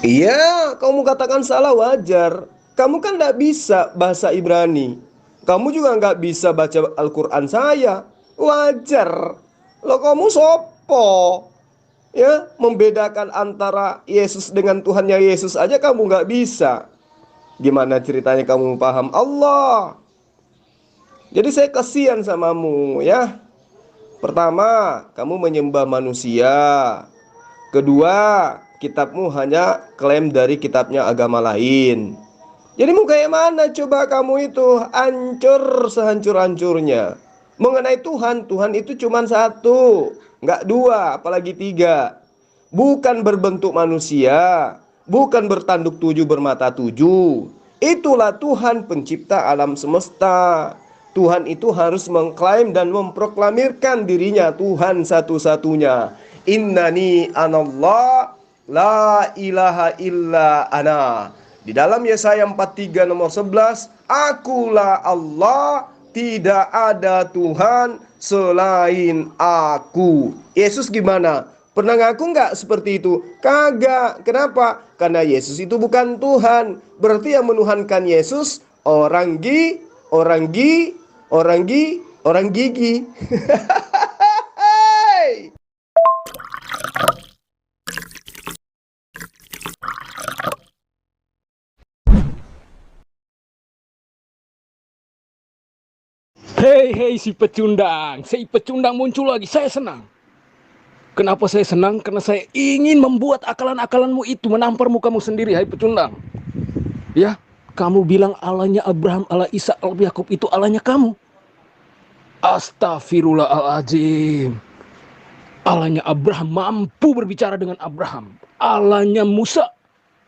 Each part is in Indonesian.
Iya, kamu katakan salah wajar. Kamu kan nggak bisa bahasa Ibrani. Kamu juga nggak bisa baca Al-Quran saya. Wajar. Lo kamu sopo? Ya, membedakan antara Yesus dengan Tuhannya Yesus aja kamu nggak bisa. Gimana ceritanya kamu paham Allah? Jadi saya kasihan samamu ya. Pertama, kamu menyembah manusia. Kedua, kitabmu hanya klaim dari kitabnya agama lain. Jadi mau kayak mana coba kamu itu hancur sehancur-hancurnya. Mengenai Tuhan, Tuhan itu cuma satu, nggak dua, apalagi tiga. Bukan berbentuk manusia, bukan bertanduk tujuh, bermata tujuh. Itulah Tuhan pencipta alam semesta. Tuhan itu harus mengklaim dan memproklamirkan dirinya Tuhan satu-satunya. Innani anallah la ilaha illa ana. Di dalam Yesaya 43 nomor 11, akulah Allah, tidak ada Tuhan selain aku. Yesus gimana? Pernah ngaku nggak seperti itu? Kagak. Kenapa? Karena Yesus itu bukan Tuhan. Berarti yang menuhankan Yesus orang gi, orang gi, orang gi, orang gigi. Hei, hei si pecundang muncul lagi. Saya senang. Kenapa saya senang? Karena saya ingin membuat akalan-akalanmu itu menampar mukamu sendiri, hai pecundang. Ya, kamu bilang Allahnya Abraham, Allah Isa, Allah Yakub itu Allahnya kamu. Astagfirullahaladzim. Allahnya Abraham mampu berbicara dengan Abraham. Allahnya Musa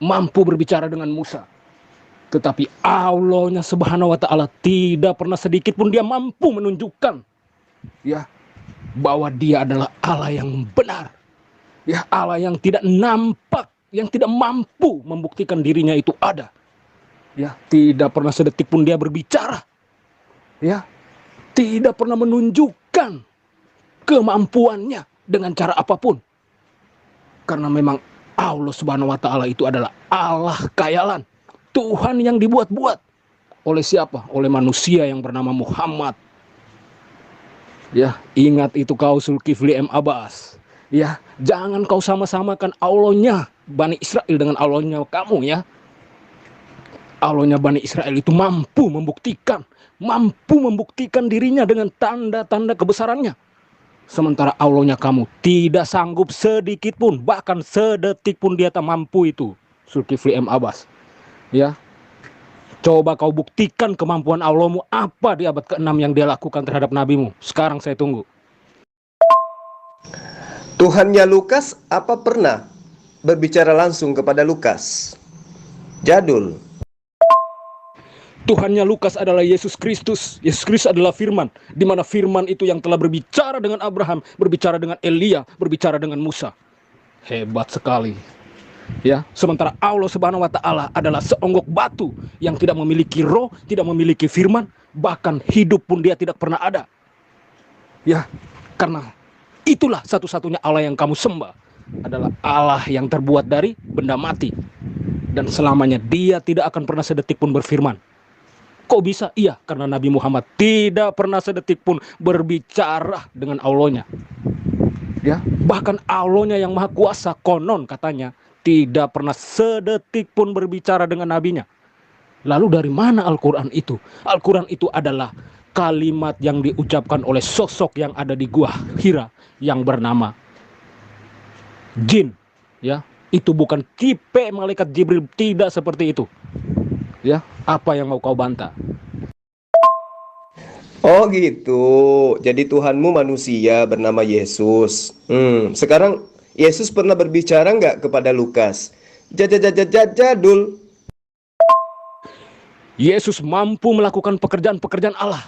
mampu berbicara dengan Musa. Tetapi Allahnya Subhanahu wa Ta'ala tidak pernah sedikit pun dia mampu menunjukkan, ya, bahwa dia adalah Allah yang benar, ya, Allah yang tidak nampak, yang tidak mampu membuktikan dirinya itu ada, ya, tidak pernah sedetik pun dia berbicara, ya, tidak pernah menunjukkan kemampuannya dengan cara apapun, karena memang Allah Subhanahu wa Ta'ala itu adalah Allah khayalan, Tuhan yang dibuat-buat oleh siapa? Oleh manusia yang bernama Muhammad. Ya, ingat itu kau Zulkifli M. Abbas. Ya, jangan kau sama-samakan Allahnya Bani Israel dengan Allahnya kamu ya. Allahnya Bani Israel itu mampu membuktikan dirinya dengan tanda-tanda kebesarannya. Sementara Allahnya kamu tidak sanggup sedikit pun, bahkan sedetik pun dia tak mampu itu. Zulkifli M. Abbas. Ya, coba kau buktikan kemampuan Allahmu apa di abad ke-6 yang dia lakukan terhadap nabimu. Sekarang saya tunggu. Tuhannya Lukas apa pernah berbicara langsung kepada Lukas? Jadul. Tuhannya Lukas adalah Yesus Kristus. Yesus Kristus adalah firman. Di mana firman itu yang telah berbicara dengan Abraham, berbicara dengan Elia, berbicara dengan Musa. Hebat sekali. Ya, sementara Allah Subhanahu wa Ta'ala adalah seonggok batu yang tidak memiliki roh, tidak memiliki firman, bahkan hidup pun dia tidak pernah ada. Ya, karena itulah satu-satunya Allah yang kamu sembah, adalah Allah yang terbuat dari benda mati, dan selamanya dia tidak akan pernah sedetik pun berfirman. Kok bisa? Iya, karena Nabi Muhammad tidak pernah sedetik pun berbicara dengan Allahnya. Ya, bahkan Allahnya yang maha kuasa konon katanya tidak pernah sedetik pun berbicara dengan nabinya. Lalu dari mana Al-Quran itu? Al-Quran itu adalah kalimat yang diucapkan oleh sosok yang ada di Gua Hira yang bernama Jin. Ya, itu bukan tipe malaikat Jibril, tidak seperti itu. Ya, apa yang mau kau bantah? Oh gitu. Jadi Tuhanmu manusia bernama Yesus. Sekarang Yesus pernah berbicara nggak kepada Lukas? Jadul. Yesus mampu melakukan pekerjaan-pekerjaan Allah.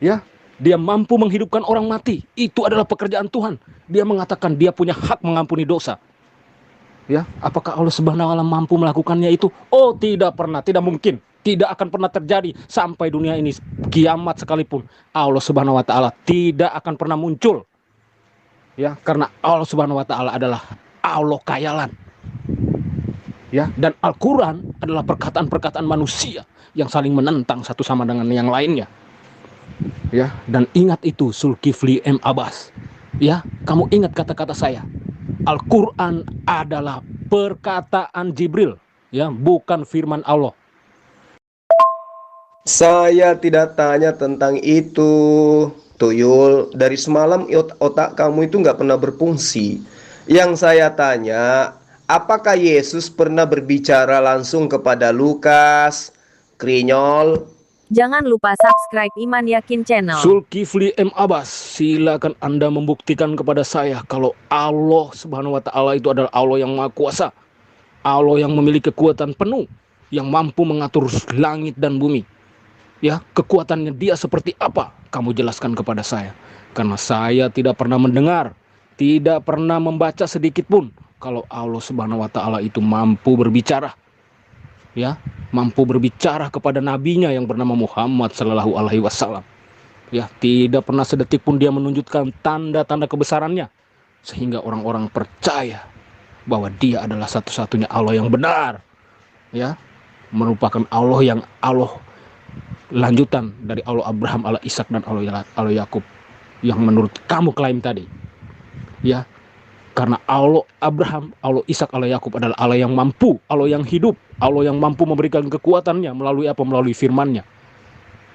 Ya, dia mampu menghidupkan orang mati. Itu adalah pekerjaan Tuhan. Dia mengatakan dia punya hak mengampuni dosa. Ya, apakah Allah Subhanahu wa Ta'ala mampu melakukannya itu? Oh, tidak pernah, tidak mungkin. Tidak akan pernah terjadi sampai dunia ini kiamat sekalipun. Allah Subhanahu wa Ta'ala tidak akan pernah muncul. Ya, karena Allah Subhanahu wa Ta'ala adalah Allah khayalan. Ya, dan Al-Qur'an adalah perkataan-perkataan manusia yang saling menentang satu sama dengan yang lainnya. Ya, dan ingat itu Zulkifli M. Abbas. Ya, kamu ingat kata-kata saya. Al-Qur'an adalah perkataan Jibril, ya, bukan firman Allah. Saya tidak tanya tentang itu, Tuyul. Dari semalam otak kamu itu nggak pernah berfungsi. Yang saya tanya, apakah Yesus pernah berbicara langsung kepada Lukas, Krinyol? Jangan lupa subscribe Iman Yakin Channel. Zulkifli M. Abbas, silakan Anda membuktikan kepada saya kalau Allah Subhanahu wa taala itu adalah Allah yang Maha Kuasa. Allah yang memiliki kekuatan penuh, yang mampu mengatur langit dan bumi. Ya, kekuatannya dia seperti apa? Kamu jelaskan kepada saya. Karena saya tidak pernah mendengar, tidak pernah membaca sedikit pun kalau Allah Subhanahu wa taala itu mampu berbicara. Ya, mampu berbicara kepada nabinya yang bernama Muhammad sallallahu alaihi wasallam. Ya, tidak pernah sedetik pun dia menunjukkan tanda-tanda kebesarannya sehingga orang-orang percaya bahwa dia adalah satu-satunya Allah yang benar. Ya, merupakan Allah yang Allah lanjutan dari Allah Abraham, Allah Ishak dan Allah Yakub yang menurut kamu klaim tadi. Ya, karena Allah Abraham, Allah Ishak, Allah Yakub adalah Allah yang mampu, Allah yang hidup, Allah yang mampu memberikan kekuatannya melalui apa? Melalui firman-Nya.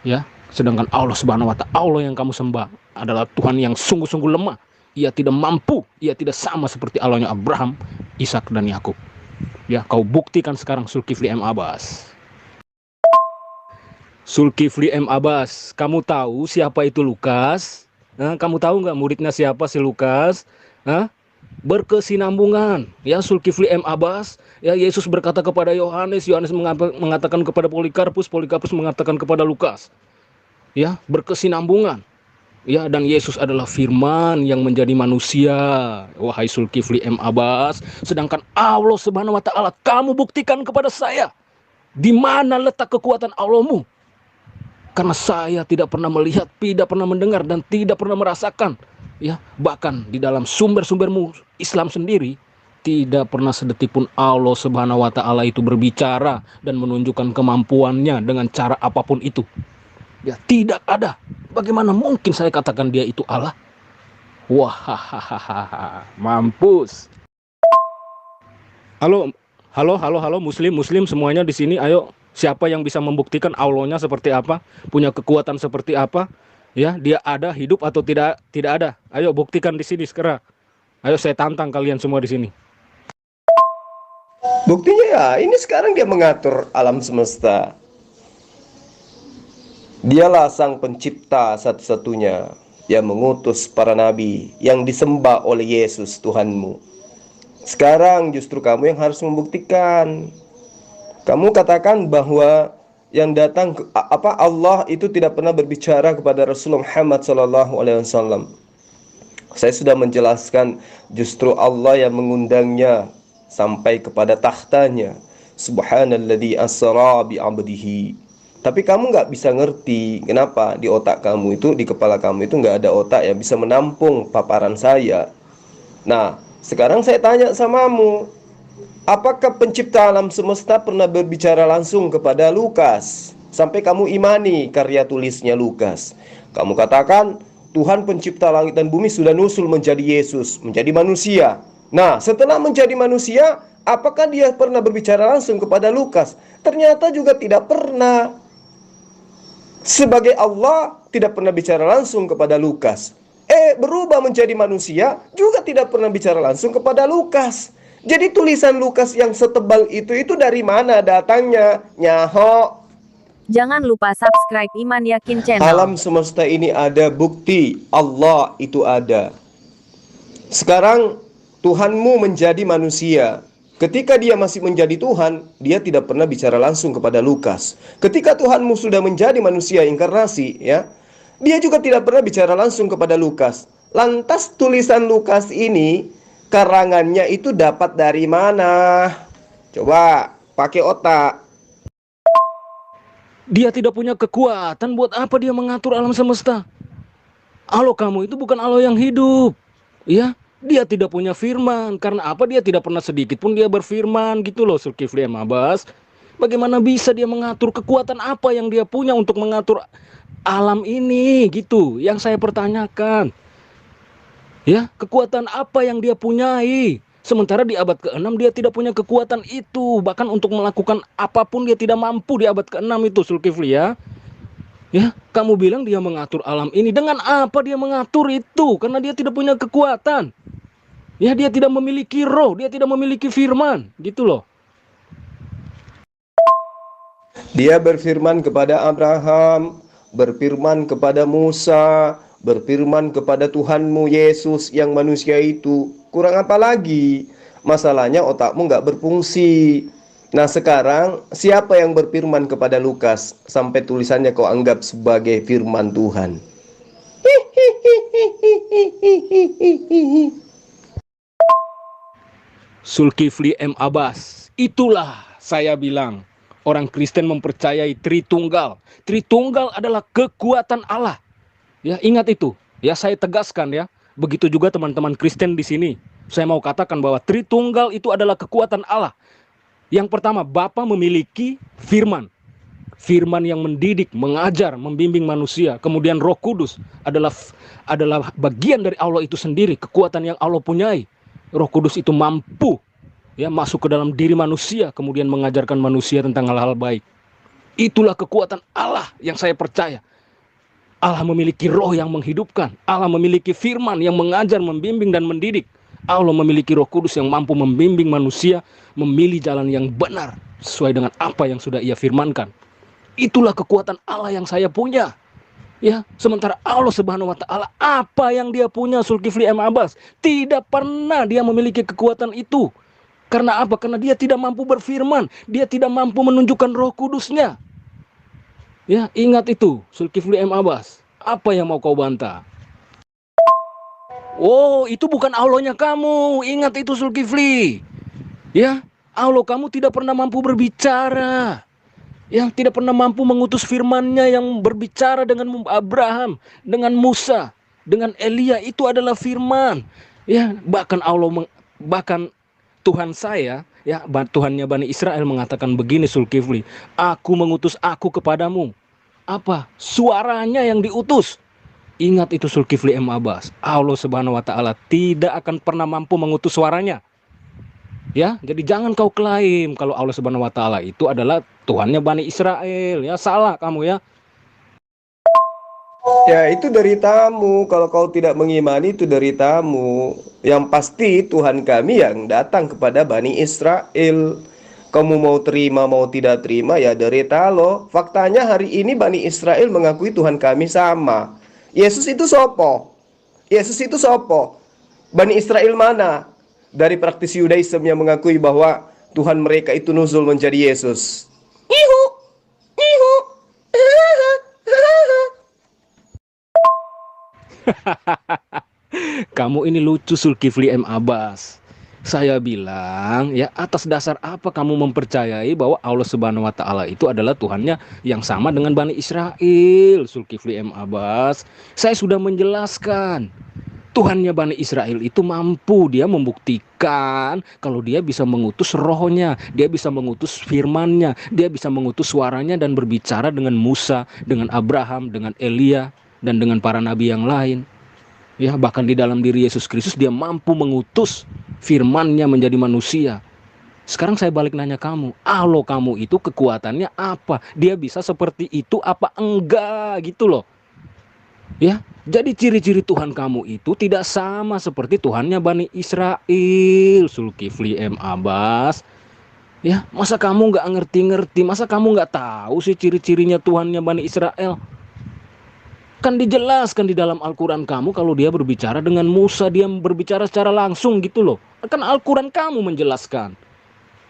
Ya, sedangkan Allah Subhanahu wa taala, Allah yang kamu sembah adalah Tuhan yang sungguh-sungguh lemah. Ia tidak mampu, ia tidak sama seperti Allahnya Abraham, Ishak dan Yakub. Ya, kau buktikan sekarang Zulkifli M. Abbas. Zulkifli M. Abbas, kamu tahu siapa itu Lukas? Kamu tahu nggak muridnya siapa si Lukas? Berkesinambungan. Ya, Zulkifli M. Abbas. Ya, Yesus berkata kepada Yohanes, Yohanes mengatakan kepada Polikarpus, Polikarpus mengatakan kepada Lukas. Ya, berkesinambungan. Ya, dan Yesus adalah firman yang menjadi manusia. Wahai Zulkifli M. Abbas, sedangkan Allah Subhanahu wa taala, kamu buktikan kepada saya di mana letak kekuatan Allahmu. Karena saya tidak pernah melihat, tidak pernah mendengar, dan tidak pernah merasakan. Ya, bahkan di dalam sumber-sumbermu Islam sendiri, tidak pernah sedetik pun Allah Subhanahu wa taala itu berbicara dan menunjukkan kemampuannya dengan cara apapun itu. Ya, tidak ada. Bagaimana mungkin saya katakan dia itu Allah? Wah, mampus. Halo, muslim semuanya di sini, ayo. Siapa yang bisa membuktikan Allahnya seperti apa? Punya kekuatan seperti apa? Ya, dia ada, hidup atau tidak ada? Ayo buktikan di sini sekarang. Ayo saya tantang kalian semua di sini. Buktinya ya, ini sekarang dia mengatur alam semesta. Dialah sang pencipta satu-satunya yang mengutus para nabi yang disembah oleh Yesus Tuhanmu. Sekarang justru kamu yang harus membuktikan. Kamu katakan bahwa yang datang Allah itu tidak pernah berbicara kepada Rasulullah Muhammad SAW. Saya sudah menjelaskan justru Allah yang mengundangnya sampai kepada tahtanya. Subhanalladzi asra bi 'abdihi. Tapi kamu nggak bisa ngerti kenapa di otak kamu itu, di kepala kamu itu nggak ada otak yang bisa menampung paparan saya. Nah, sekarang saya tanya samamu, apakah pencipta alam semesta pernah berbicara langsung kepada Lukas? Sampai kamu imani karya tulisnya Lukas. Kamu katakan Tuhan pencipta langit dan bumi sudah nusul menjadi Yesus, menjadi manusia. Nah, setelah menjadi manusia, apakah dia pernah berbicara langsung kepada Lukas? Ternyata juga tidak pernah. Sebagai Allah tidak pernah bicara langsung kepada Lukas. Berubah menjadi manusia juga tidak pernah bicara langsung kepada Lukas. Jadi tulisan Lukas yang setebal itu dari mana datangnya? Nyaho. Jangan lupa subscribe Iman Yakin Channel. Alam semesta ini ada bukti Allah itu ada. Sekarang Tuhanmu menjadi manusia. Ketika dia masih menjadi Tuhan, dia tidak pernah bicara langsung kepada Lukas. Ketika Tuhanmu sudah menjadi manusia inkarnasi, ya, dia juga tidak pernah bicara langsung kepada Lukas. Lantas tulisan Lukas ini, karangannya itu dapat dari mana? Coba pakai otak. Dia tidak punya kekuatan, buat apa dia mengatur alam semesta? Allah kamu itu bukan Allah yang hidup. Ya, Dia tidak punya firman. Karena apa? Dia tidak pernah sedikit pun dia berfirman gitu loh, Zulkifli M. Abbas. Bagaimana bisa dia mengatur? Kekuatan apa yang dia punya untuk mengatur alam ini gitu yang saya pertanyakan. Ya, kekuatan apa yang dia punyai? Sementara di abad ke-6 dia tidak punya kekuatan itu. Bahkan untuk melakukan apapun dia tidak mampu di abad ke-6 itu, Zulkifli ya. Ya, kamu bilang dia mengatur alam ini. Dengan apa dia mengatur itu? Karena dia tidak punya kekuatan. Ya, dia tidak memiliki roh, dia tidak memiliki firman, gitu loh. Dia berfirman kepada Abraham, berfirman kepada Musa, berfirman kepada Tuhanmu Yesus yang manusia itu. Kurang apa lagi? Masalahnya otakmu nggak berfungsi. Nah sekarang siapa yang berfirman kepada Lukas sampai tulisannya kau anggap sebagai firman Tuhan? Zulkifli M. Abbas. Itulah saya bilang, orang Kristen mempercayai Tritunggal. Tritunggal adalah kekuatan Allah. Ya, ingat itu. Ya, saya tegaskan ya. Begitu juga teman-teman Kristen di sini. Saya mau katakan bahwa Tritunggal itu adalah kekuatan Allah. Yang pertama, Bapa memiliki firman. Firman yang mendidik, mengajar, membimbing manusia. Kemudian Roh Kudus adalah bagian dari Allah itu sendiri, kekuatan yang Allah punyai. Roh Kudus itu mampu ya masuk ke dalam diri manusia, kemudian mengajarkan manusia tentang hal-hal baik. Itulah kekuatan Allah yang saya percaya. Allah memiliki roh yang menghidupkan. Allah memiliki firman yang mengajar, membimbing dan mendidik. Allah memiliki Roh Kudus yang mampu membimbing manusia memilih jalan yang benar sesuai dengan apa yang sudah Ia firmankan. Itulah kekuatan Allah yang saya punya. Ya, sementara Allah Subhanahu wa taala apa yang dia punya, Zulkifli M. Abbas? Tidak pernah dia memiliki kekuatan itu. Karena apa? Karena dia tidak mampu berfirman, dia tidak mampu menunjukkan Roh Kudusnya. Ya, ingat itu, Zulkifli M. Abbas. Apa yang mau kau bantah? Oh, itu bukan Allahnya kamu. Ingat itu, Zulkifli. Ya, Allah kamu tidak pernah mampu berbicara. Yang tidak pernah mampu mengutus firman-Nya yang berbicara dengan Abraham, dengan Musa, dengan Elia. Itu adalah firman. Ya, bahkan bahkan Tuhan saya, ya, Tuhannya Bani Israel mengatakan begini, Zulkifli, aku mengutus aku kepadamu. Apa? Suaranya yang diutus. Ingat itu, Zulkifli M. Abbas. Allah Subhanahu wa taala tidak akan pernah mampu mengutus suaranya. Ya, jadi jangan kau klaim kalau Allah Subhanahu wa taala itu adalah Tuhannya Bani Israel. Ya, salah kamu ya. Ya itu deritamu. Kalau kau tidak mengimani itu deritamu. Yang pasti Tuhan kami yang datang kepada Bani Israel. Kamu mau terima mau tidak terima ya derita lo. Faktanya hari ini Bani Israel mengakui Tuhan kami sama. Yesus itu sopo? Yesus itu sopo? Bani Israel mana? Dari praktisi Yudaism yang mengakui bahwa Tuhan mereka itu nuzul menjadi Yesus. Ihu, ihu. Kamu ini lucu, Zulkifli M. Abbas. Saya bilang, ya, atas dasar apa kamu mempercayai bahwa Allah Subhanahu wa taala itu adalah Tuhannya yang sama dengan Bani Israel, Zulkifli M. Abbas? Saya sudah menjelaskan. Tuhannya Bani Israel itu mampu, dia membuktikan kalau dia bisa mengutus rohnya, dia bisa mengutus firmannya, dia bisa mengutus suaranya dan berbicara dengan Musa, dengan Abraham, dengan Elia, dan dengan para nabi yang lain. Ya, bahkan di dalam diri Yesus Kristus dia mampu mengutus firman-Nya menjadi manusia. Sekarang saya balik nanya kamu, Allah kamu itu kekuatannya apa? Dia bisa seperti itu apa enggak gitu loh. Ya, jadi ciri-ciri Tuhan kamu itu tidak sama seperti Tuhannya Bani Israel, Zulkifli M. Abbas. Ya, masa kamu nggak ngerti-ngerti? Masa kamu nggak tahu sih ciri-cirinya Tuhannya Bani Israel? Kan dijelaskan di dalam Al-Quran kamu kalau dia berbicara dengan Musa, dia berbicara secara langsung gitu loh. Kan Al-Quran kamu menjelaskan.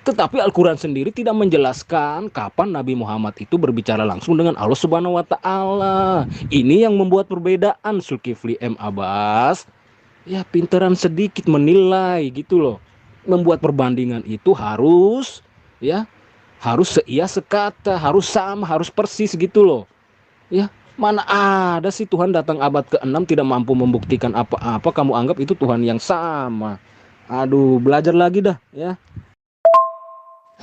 Tetapi Al-Quran sendiri tidak menjelaskan kapan Nabi Muhammad itu berbicara langsung dengan Allah Subhanahu wa taala. Ini yang membuat perbedaan, Zulkifli M. Abbas. Ya, pinteran sedikit menilai gitu loh. Membuat perbandingan itu harus ya, harus seia sekata, harus sama, harus persis gitu loh. Ya, Mana ada sih Tuhan datang abad ke-6 tidak mampu membuktikan apa-apa, kamu anggap itu Tuhan yang sama. Aduh, belajar lagi dah ya.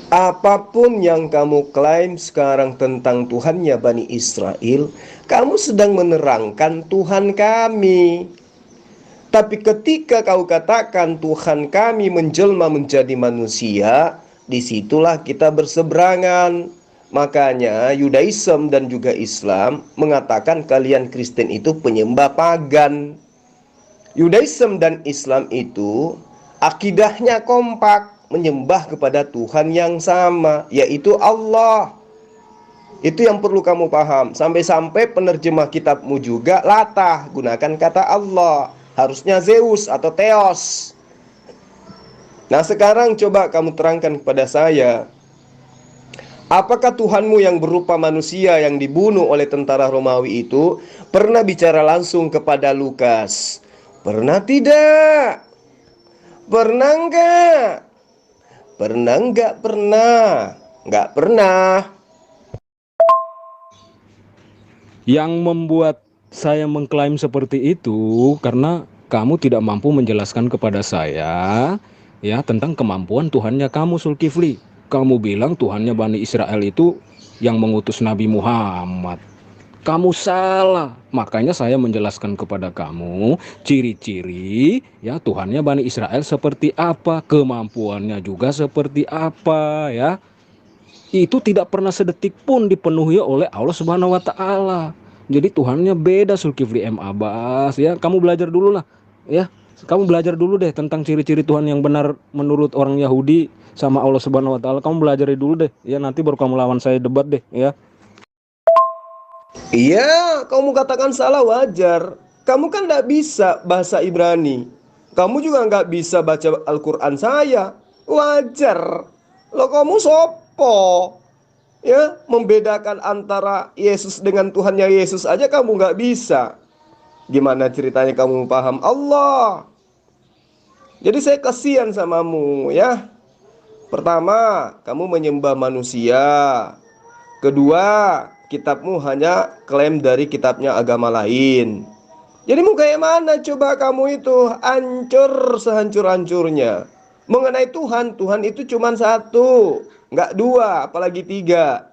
Apapun yang kamu klaim sekarang tentang Tuhannya Bani Israel, kamu sedang menerangkan Tuhan kami. Tapi ketika kau katakan Tuhan kami menjelma menjadi manusia, disitulah kita berseberangan. Makanya Yudaism dan juga Islam mengatakan kalian Kristen itu penyembah pagan. Yudaism dan Islam itu akidahnya kompak, menyembah kepada Tuhan yang sama, yaitu Allah. Itu yang perlu kamu paham. Sampai-sampai penerjemah kitabmu juga latah, gunakan kata Allah, harusnya Zeus atau Theos. Nah, sekarang coba kamu terangkan kepada saya, apakah Tuhanmu yang berupa manusia yang dibunuh oleh tentara Romawi itu pernah bicara langsung kepada Lukas? Pernah tidak? Pernah enggak? Pernah enggak? Pernah. Enggak pernah. Yang membuat saya mengklaim seperti itu karena kamu tidak mampu menjelaskan kepada saya ya tentang kemampuan Tuhannya kamu, Zulkifli. Kamu bilang Tuhannya Bani Israel itu yang mengutus Nabi Muhammad. Kamu salah. Makanya saya menjelaskan kepada kamu ciri-ciri ya Tuhannya Bani Israel seperti apa, kemampuannya juga seperti apa ya. Itu tidak pernah sedetik pun dipenuhi oleh Allah Subhanahu wa taala. Jadi Tuhannya beda, Zulkifli M Abbas ya. Kamu belajar dulu lah ya. Kamu belajar dulu deh tentang ciri-ciri Tuhan yang benar menurut orang Yahudi sama Allah Subhanahu wa taala. Kamu belajar dulu deh ya, nanti baru kamu lawan saya debat deh ya. Iya, kamu katakan salah wajar. Kamu kan tidak bisa bahasa Ibrani. Kamu juga nggak bisa baca Al-Quran saya. Wajar. Lo kamu sopo? Ya, membedakan antara Yesus dengan Tuhannya Yesus aja kamu nggak bisa. Gimana ceritanya kamu paham Allah? Jadi saya kasihan samamu ya. Pertama, kamu menyembah manusia. Kedua, kitabmu hanya klaim dari kitabnya agama lain. Jadi mau kayak mana coba kamu itu? Hancur sehancur-hancurnya. Mengenai Tuhan, Tuhan itu cuma satu, nggak dua, apalagi tiga.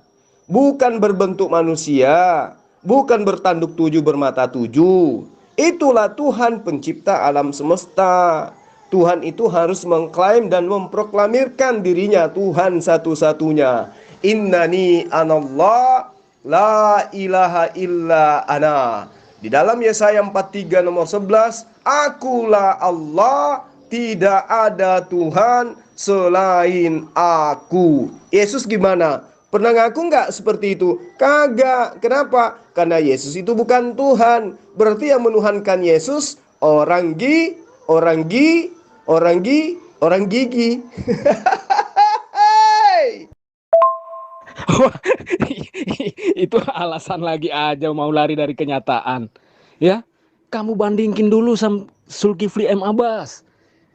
Bukan berbentuk manusia, bukan bertanduk tujuh, bermata tujuh. Itulah Tuhan pencipta alam semesta. Tuhan itu harus mengklaim dan memproklamirkan dirinya Tuhan satu-satunya. Innani anallah la ilaha illa ana. Di dalam Yesaya 43 nomor 11, akulah Allah, tidak ada Tuhan selain aku. Yesus gimana? Pernah ngaku nggak seperti itu? Kagak. Kenapa? Karena Yesus itu bukan Tuhan. Berarti yang menuhankan Yesus orang gigi. Itu alasan lagi aja mau lari dari kenyataan. Ya, kamu bandingkin dulu sama Zulkifli M Abbas.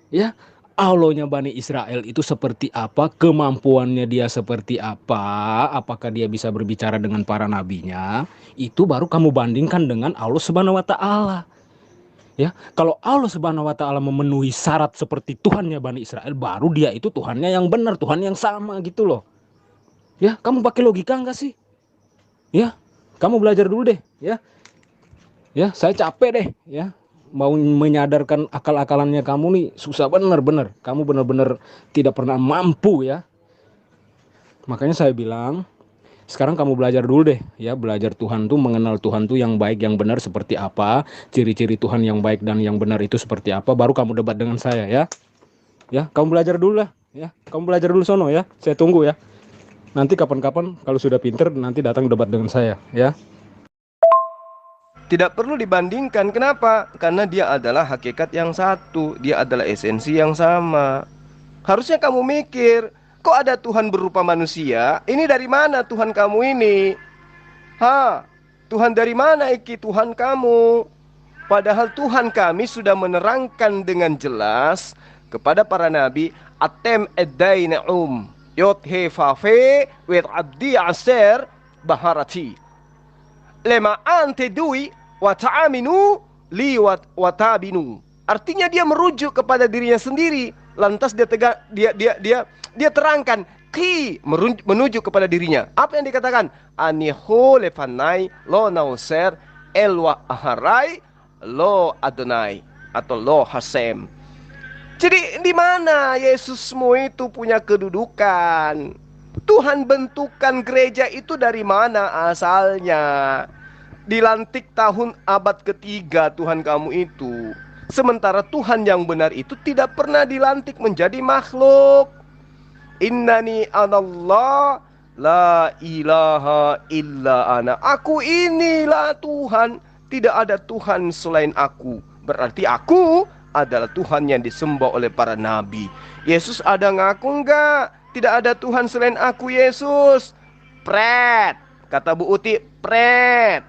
Ya, Allahnya Bani Israel itu seperti apa, kemampuannya dia seperti apa, apakah dia bisa berbicara dengan para nabinya, itu baru kamu bandingkan dengan Allah Subhanahu wa taala. Ya, kalau Allah Subhanahu wa taala memenuhi syarat seperti Tuhannya Bani Israel, baru dia itu Tuhannya yang benar, Tuhan yang sama gitu loh. Ya, kamu pakai logika enggak sih? Ya, kamu belajar dulu deh, ya. Ya, saya capek deh, ya. Mau menyadarkan akal-akalannya kamu nih susah bener-bener. Kamu bener-bener tidak pernah mampu ya. Makanya saya bilang, sekarang kamu belajar dulu deh, ya. Belajar Tuhan tuh, mengenal Tuhan tuh yang baik, yang benar seperti apa. Ciri-ciri Tuhan yang baik dan yang benar itu seperti apa. Baru kamu debat dengan saya ya. Ya, kamu belajar dulu lah, ya. Kamu belajar dulu sono ya. Saya tunggu ya. Nanti kapan-kapan kalau sudah pinter nanti datang debat dengan saya ya. Tidak perlu dibandingkan. Kenapa? Karena dia adalah hakikat yang satu. Dia adalah esensi yang sama. Harusnya kamu mikir, kok ada Tuhan berupa manusia? Ini dari mana Tuhan kamu ini? Tuhan dari mana iki Tuhan kamu? Padahal Tuhan kami sudah menerangkan dengan jelas kepada para nabi, Atem eddaina'um Yot he fafe wet abdi aser baharati. lema ante dui wa ta'aminu li wa tabinu. Artinya dia merujuk kepada dirinya sendiri, lantas dia terangkan menuju kepada dirinya. Apa yang dikatakan? Aniho lefanai lo nauser elwa aharai lo adonai atau lo hasem. Jadi di mana Yesusmu itu punya kedudukan? Tuhan bentukan gereja itu dari mana asalnya? Dilantik tahun abad ketiga Tuhan kamu itu. Sementara Tuhan yang benar itu tidak pernah dilantik menjadi makhluk. Innani anallah la ilaha illa ana. Aku inilah Tuhan, tidak ada Tuhan selain aku. Berarti aku adalah Tuhan yang disembah oleh para nabi. Yesus ada ngaku enggak? Tidak ada Tuhan selain aku, Yesus. Pret, kata Bu Uti, pret.